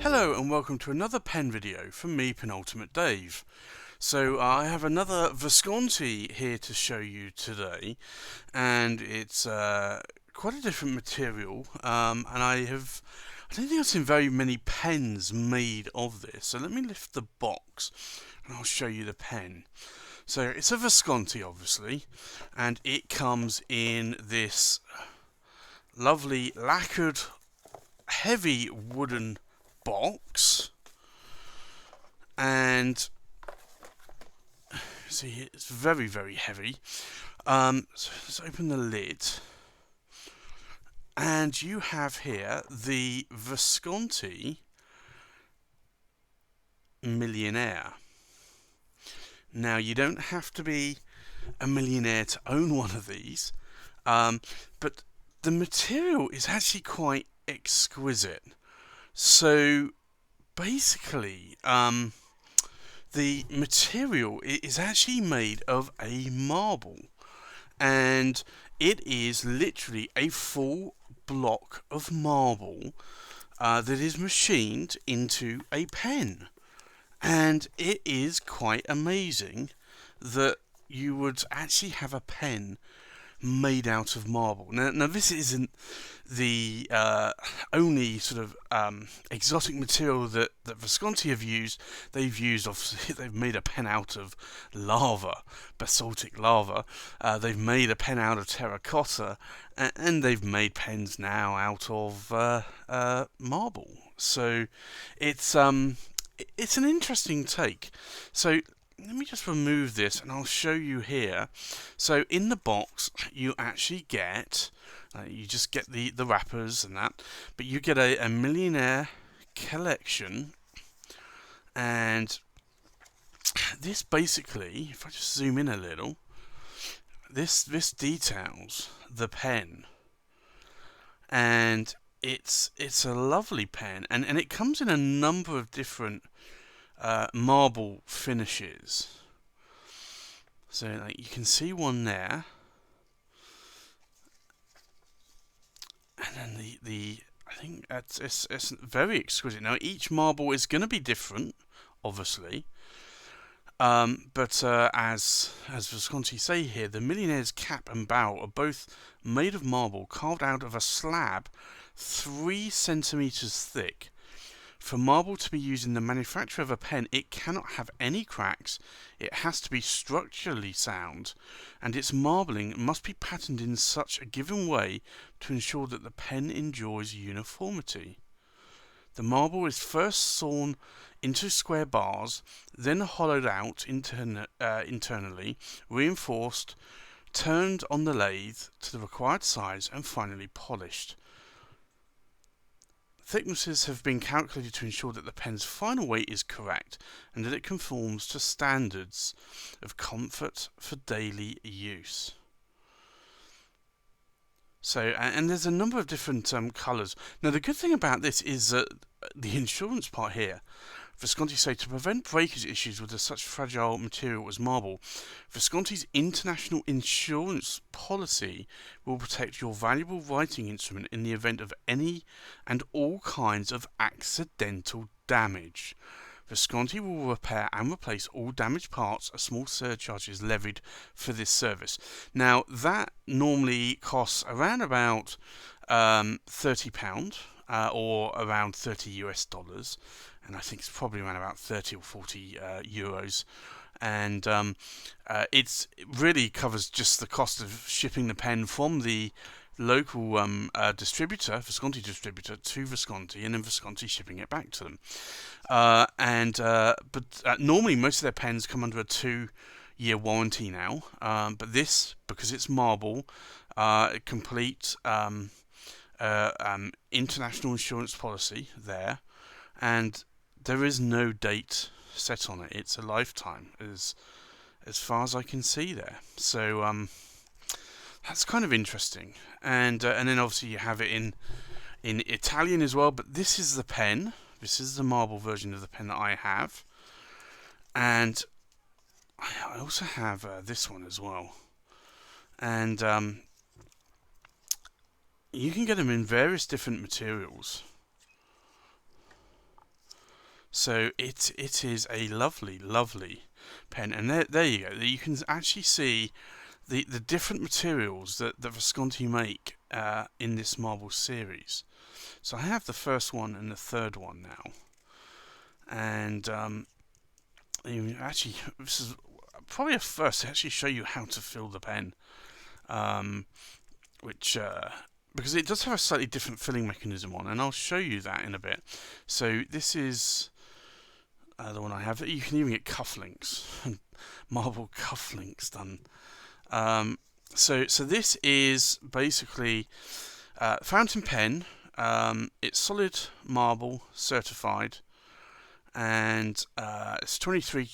Hello and welcome to another pen video from me, Penultimate Dave. So I have another Visconti here to show you today, and it's quite a different material, and I don't think I've seen very many pens made of this. So let me lift the box and I'll show you the pen. So it's a Visconti obviously, and it comes in this lovely lacquered heavy wooden box, and see it's very heavy. So let's open the lid, and you have here the Visconti Millionaire. Now you don't have to be a millionaire to own one of these, but the material is actually quite exquisite. So basically, the material is actually made of a marble, and it is literally a full block of marble that is machined into a pen. And it is quite amazing that you would actually have a pen made out of marble. Now this isn't the only sort of exotic material that Visconti have used. Obviously, they've made a pen out of lava, basaltic lava. They've made a pen out of terracotta, and they've made pens now out of marble. So it's an interesting take. So let me just remove this and I'll show you here. So in the box you actually get, you just get the wrappers and that, but you get a Millionaire collection, and this basically, if I just zoom in a little, this details the pen, and it's a lovely pen, and it comes in a number of different marble finishes. So like you can see one there, and then the I think it's very exquisite. Now each marble is going to be different, obviously, but as Visconti say here, the Millionaire's cap and barrel are both made of marble carved out of a slab 3 centimeters thick. For marble to be used in the manufacture of a pen, it cannot have any cracks, it has to be structurally sound, and its marbling must be patterned in such a given way to ensure that the pen enjoys uniformity. The marble is first sawn into square bars, then hollowed out internally, reinforced, turned on the lathe to the required size, and finally polished. Thicknesses have been calculated to ensure that the pen's final weight is correct and that it conforms to standards of comfort for daily use. So, and there's a number of different colours. Now, the good thing about this is that the insurance part here, Visconti say, to prevent breakage issues with such fragile material as marble, Visconti's international insurance policy will protect your valuable writing instrument in the event of any and all kinds of accidental damage. Visconti will repair and replace all damaged parts. A small surcharge is levied for this service. Now, that normally costs around about £30 or around $30 US, and I think it's probably around about 30 or 40 euros. And it really covers just the cost of shipping the pen from the local distributor, Visconti distributor, to Visconti, and then Visconti shipping it back to them. But normally most of their pens come under a 2-year warranty now. But this, because it's marble, complete international insurance policy there, and there is no date set on it. It's a lifetime, as far as I can see there. So that's kind of interesting. And then obviously you have it in Italian as well. But this is the pen. This is the marble version of the pen that I have, and I also have this one as well. And you can get them in various different materials. So it is a lovely, lovely pen, and there you go. You can actually see the different materials that Visconti make in this marble series. So I have the first one and the third one now, and actually this is probably a first to actually show you how to fill the pen, which because it does have a slightly different filling mechanism on, and I'll show you that in a bit. So this is the one I have. You can even get cufflinks, marble cufflinks done. So this is basically fountain pen. It's solid marble certified, and it's 23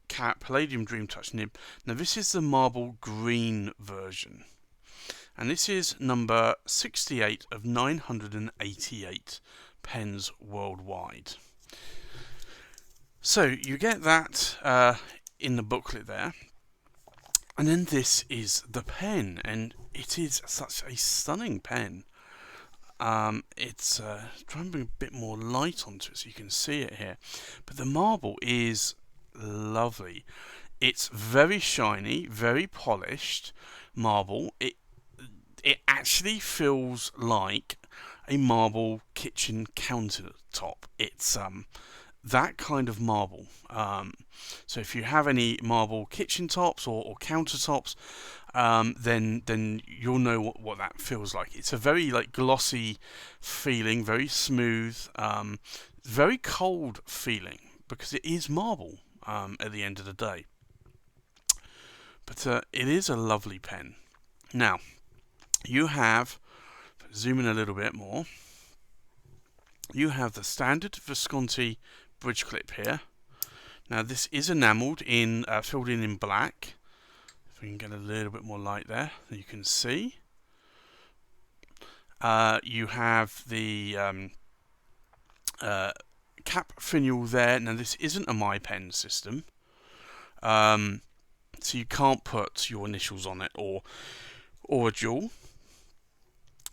cat Palladium Dream Touch nib. Now this is the marble green version, and this is number 68 of 988 pens worldwide. So you get that in the booklet there, and then this is the pen, and it is such a stunning pen. It's trying to bring a bit more light onto it so you can see it here, but the marble is lovely. It's very shiny, very polished marble. It actually feels like a marble kitchen countertop. It's that kind of marble. So if you have any marble kitchen tops or countertops, then you'll know what that feels like. It's a very glossy feeling, very smooth, very cold feeling, because it is marble at the end of the day. But it is a lovely pen. Now you have, zoom in a little bit more, you have the standard Visconti bridge clip here. Now this is enamelled in, filled in black. If we can get a little bit more light there, you can see. You have the cap finial there. Now this isn't a My Pen system, so you can't put your initials on it or a jewel.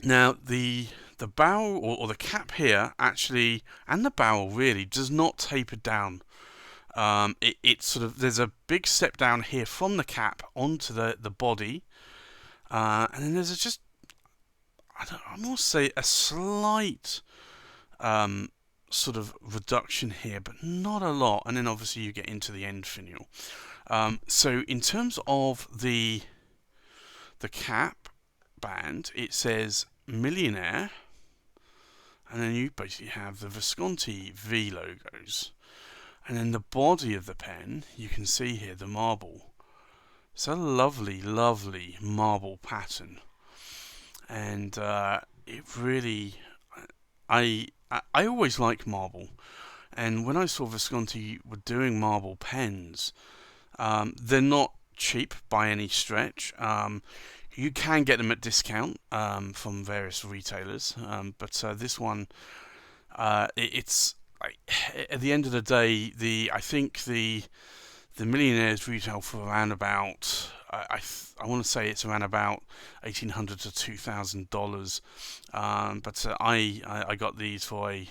Now the barrel or the cap here actually, and the barrel really, does not taper down. It's sort of, there's a big step down here from the cap onto the body, and then there's just, I must say, a slight sort of reduction here, but not a lot. And then obviously you get into the end finial. So in terms of the cap band, it says Millionaire, and then you basically have the Visconti V logos. And then the body of the pen, you can see here the marble. It's a lovely, lovely marble pattern, and it really, I always like marble, and when I saw Visconti were doing marble pens, they're not cheap by any stretch. You can get them at discount from various retailers, but this one, it's at the end of the day, I think the Millionaires retail for around about, I want to say it's around about $1,800 to $2,000, but I got these for a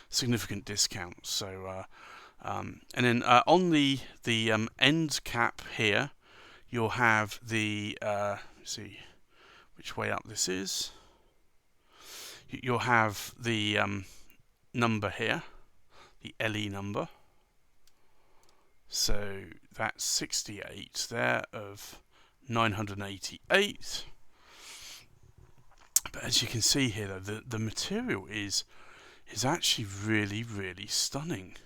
significant discount. So and then on the end cap here, you'll have the let's see which way up this is. You'll have the number here, the LE number. So that's 68 there of 988. But as you can see here, though, the material is actually really, really stunning.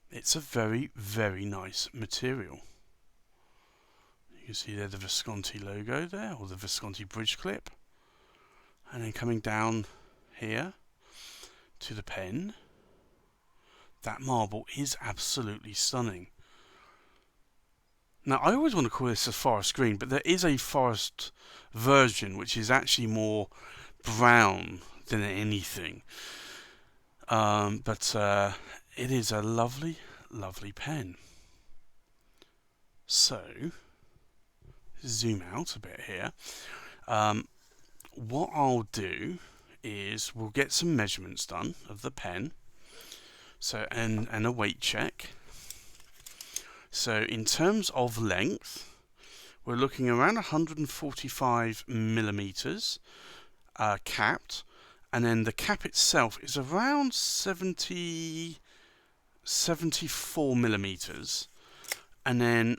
It's a very, very nice material. You can see there the Visconti logo there, or the Visconti bridge clip. And then coming down here to the pen, that marble is absolutely stunning. Now I always want to call this a forest green, but there is a forest version which is actually more brown than anything. But it is a lovely, lovely pen. So zoom out a bit here. What I'll do is we'll get some measurements done of the pen, so and a weight check. So in terms of length, we're looking around 145 millimeters capped, and then the cap itself is around 74 millimeters, and then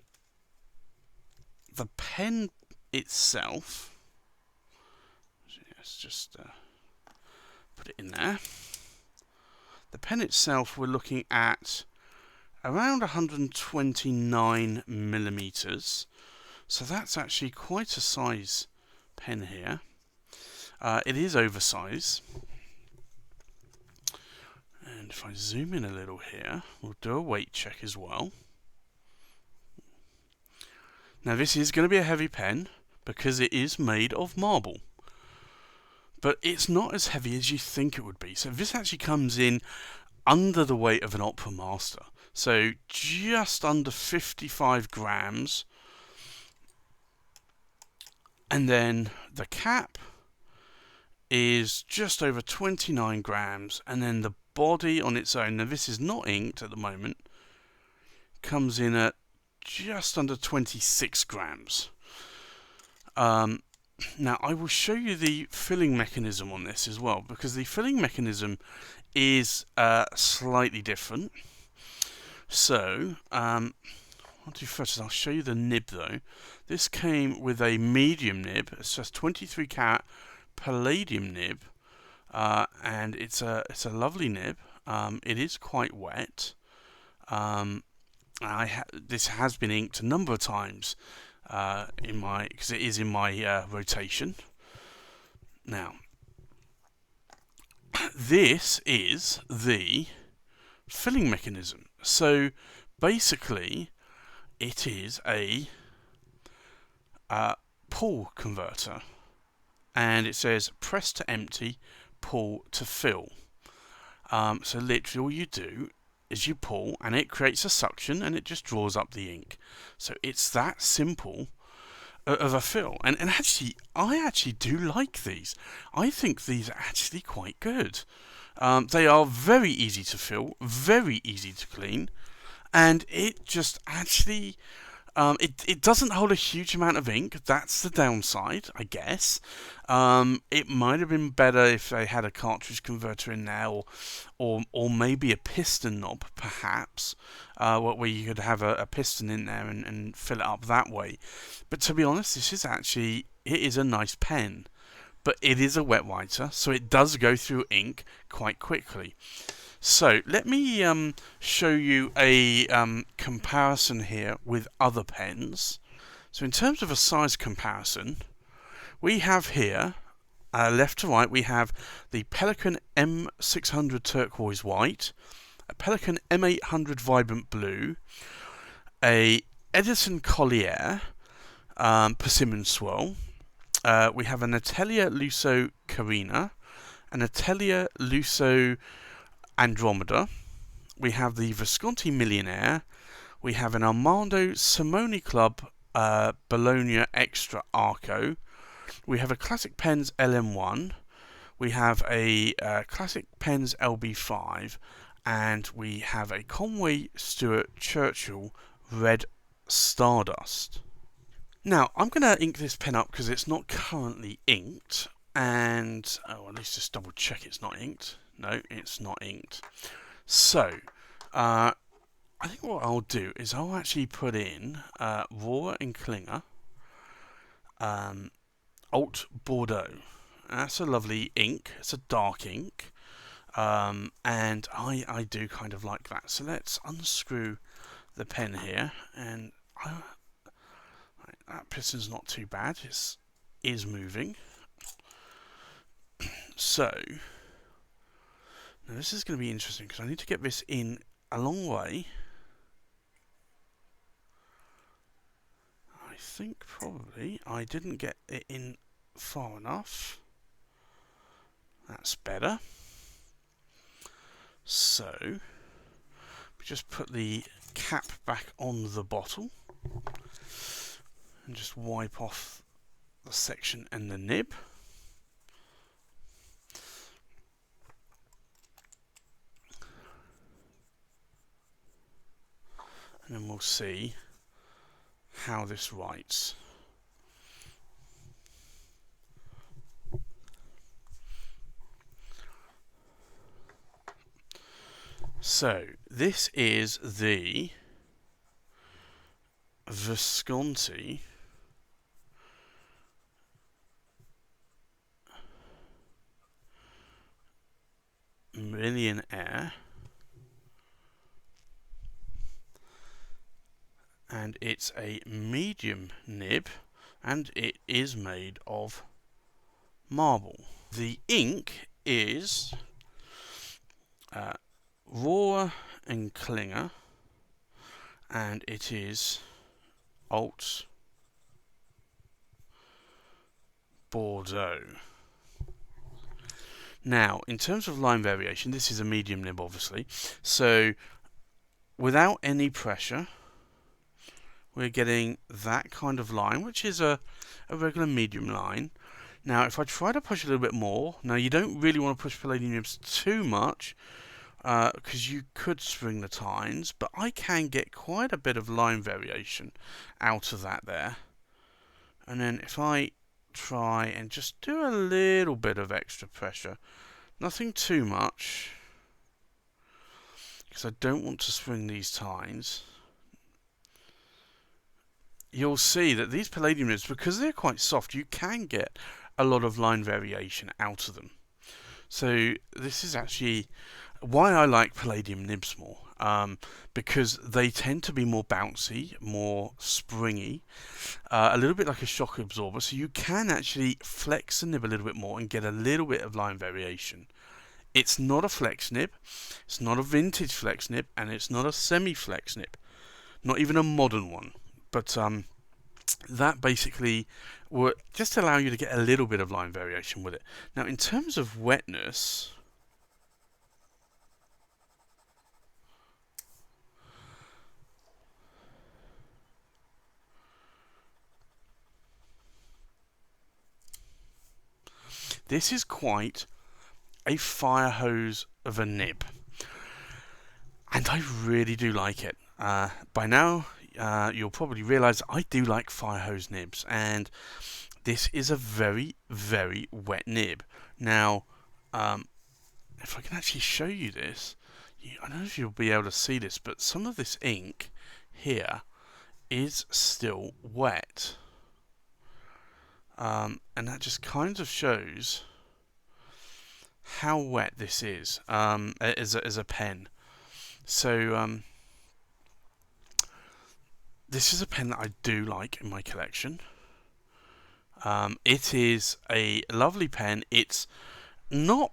the pen itself, let's just put it in there. The pen itself, we're looking at around 129 millimeters, so that's actually quite a size pen here. It is oversized, and if I zoom in a little here, we'll do a weight check as well. Now this is going to be a heavy pen because it is made of marble, but it's not as heavy as you think it would be. So this actually comes in under the weight of an Opera Master, so just under 55 grams. And then the cap is just over 29 grams, and then the body on its own, now this is not inked at the moment, comes in at just under 26 grams. Now I will show you the filling mechanism on this as well, because the filling mechanism is slightly different. So what I'll do first is I'll show you the nib though. This came with a medium nib. It's just 23 carat palladium nib, and it's a lovely nib. It is quite wet. This has been inked a number of times because it is in my rotation. Now, this is the filling mechanism. So basically, it is a pull converter, and it says press to empty, pull to fill. So literally all you do is you pull and it creates a suction and it just draws up the ink. So it's that simple of a fill. And actually, I actually do like these. I think these are actually quite good. They are very easy to fill, very easy to clean, and it just actually it doesn't hold a huge amount of ink. That's the downside, I guess. It might have been better if they had a cartridge converter in there, or maybe a piston knob, perhaps, where you could have a piston in there and fill it up that way. But to be honest, it is a nice pen, but it is a wet writer, so it does go through ink quite quickly. So let me show you a comparison here with other pens. So in terms of a size comparison, we have here, left to right, we have the Pelikan M600 turquoise white, a Pelikan M800 vibrant blue, a Edison Collier persimmon swirl. We have an Atelier Lusso Carina, an Atelier Lusso Andromeda. We have the Visconti Millionaire. We have an Armando Simone Club Bologna Extra Arco. We have a Classic Pens LM1. We have a Classic Pens LB5, and we have a Conway Stewart Churchill Red Stardust. Now, I'm going to ink this pen up because it's not currently inked, and at least just double check it's not inked. No, it's not inked. So, I think what I'll do is I'll actually put in Rohrer and Klinger Alt Bordeaux. That's a lovely ink. It's a dark ink, and I do kind of like that. So let's unscrew the pen here, and that piston's not too bad. It is moving. So now this is going to be interesting because I need to get this in a long way. I think probably I didn't get it in far enough. That's better. So we just put the cap back on the bottle and just wipe off the section and the nib. and then we'll see how this writes. So this is the Visconti Millionaire, and it's a medium nib, and it is made of marble. The ink is raw and Klinger, and it is Alt Bordeaux. Now, in terms of line variation, this is a medium nib, obviously, so without any pressure, we're getting that kind of line, which is a regular medium line. Now, if I try to push a little bit more, now you don't really want to push palladium nibs too much, because you could spring the tines, but I can get quite a bit of line variation out of that there. And then if I try and just do a little bit of extra pressure, nothing too much, because I don't want to spring these tines, you'll see that these palladium nibs, because they're quite soft, you can get a lot of line variation out of them. So this is actually why I like palladium nibs more, because they tend to be more bouncy, more springy, a little bit like a shock absorber, so you can actually flex the nib a little bit more and get a little bit of line variation. It's not a flex nib, it's not a vintage flex nib, and it's not a semi-flex nib, not even a modern one, but that basically will just allow you to get a little bit of line variation with it. Now, in terms of wetness, this is quite a fire hose of a nib, and I really do like it. By now, you'll probably realise I do like fire hose nibs, and this is a very, very wet nib. Now, if I can actually show you this, I don't know if you'll be able to see this, but some of this ink here is still wet. And that just kind of shows how wet this is as a pen. So this is a pen that I do like in my collection. It is a lovely pen. It's not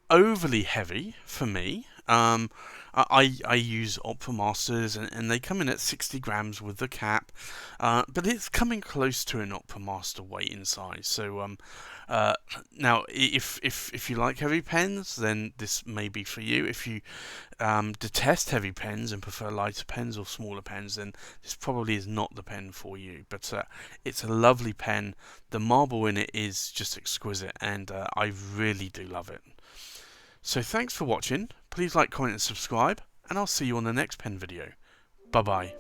overly heavy for me. I use Opera Masters, and they come in at 60 grams with the cap, but it's coming close to an Opera Master weight in size. So now, if you like heavy pens, then this may be for you. If you detest heavy pens and prefer lighter pens or smaller pens, then this probably is not the pen for you. But it's a lovely pen. The marble in it is just exquisite, and I really do love it. So thanks for watching. Please like, comment and subscribe, and I'll see you on the next pen video. Bye bye.